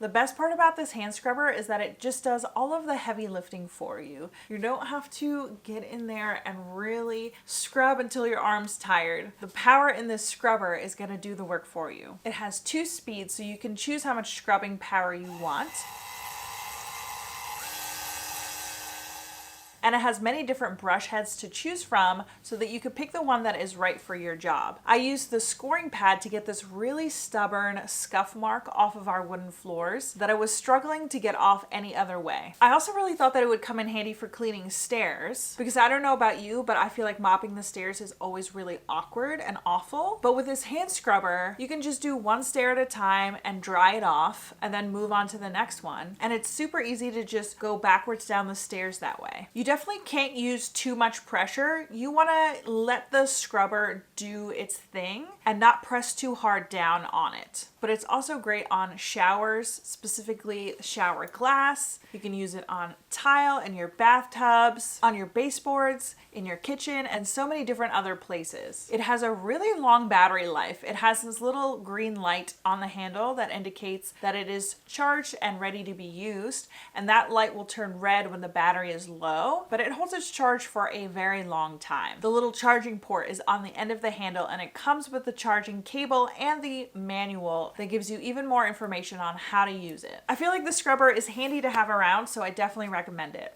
The best part about this hand scrubber is that it just does all of the heavy lifting for you. You don't have to get in there and really scrub until your arm's tired. The power in this scrubber is going to do the work for you. It has 2 speeds, so you can choose how much scrubbing power you want. And it has many different brush heads to choose from so that you could pick the one that is right for your job. I used the scoring pad to get this really stubborn scuff mark off of our wooden floors that I was struggling to get off any other way. I also really thought that it would come in handy for cleaning stairs, because I don't know about you, but I feel like mopping the stairs is always really awkward and awful. But with this hand scrubber, you can just do 1 stair at a time and dry it off and then move on to the next one. And it's super easy to just go backwards down the stairs that way. You definitely can't use too much pressure. You want to let the scrubber do its thing and not press too hard down on it. But it's also great on showers, specifically shower glass. You can use it on tile in your bathtubs, on your baseboards, in your kitchen, and so many different other places. It has a really long battery life. It has this little green light on the handle that indicates that it is charged and ready to be used, and that light will turn red when the battery is low, but it holds its charge for a very long time. The little charging port is on the end of the handle, and it comes with the charging cable and the manual that gives you even more information on how to use it. I feel like the scrubber is handy to have around, so I definitely recommend it.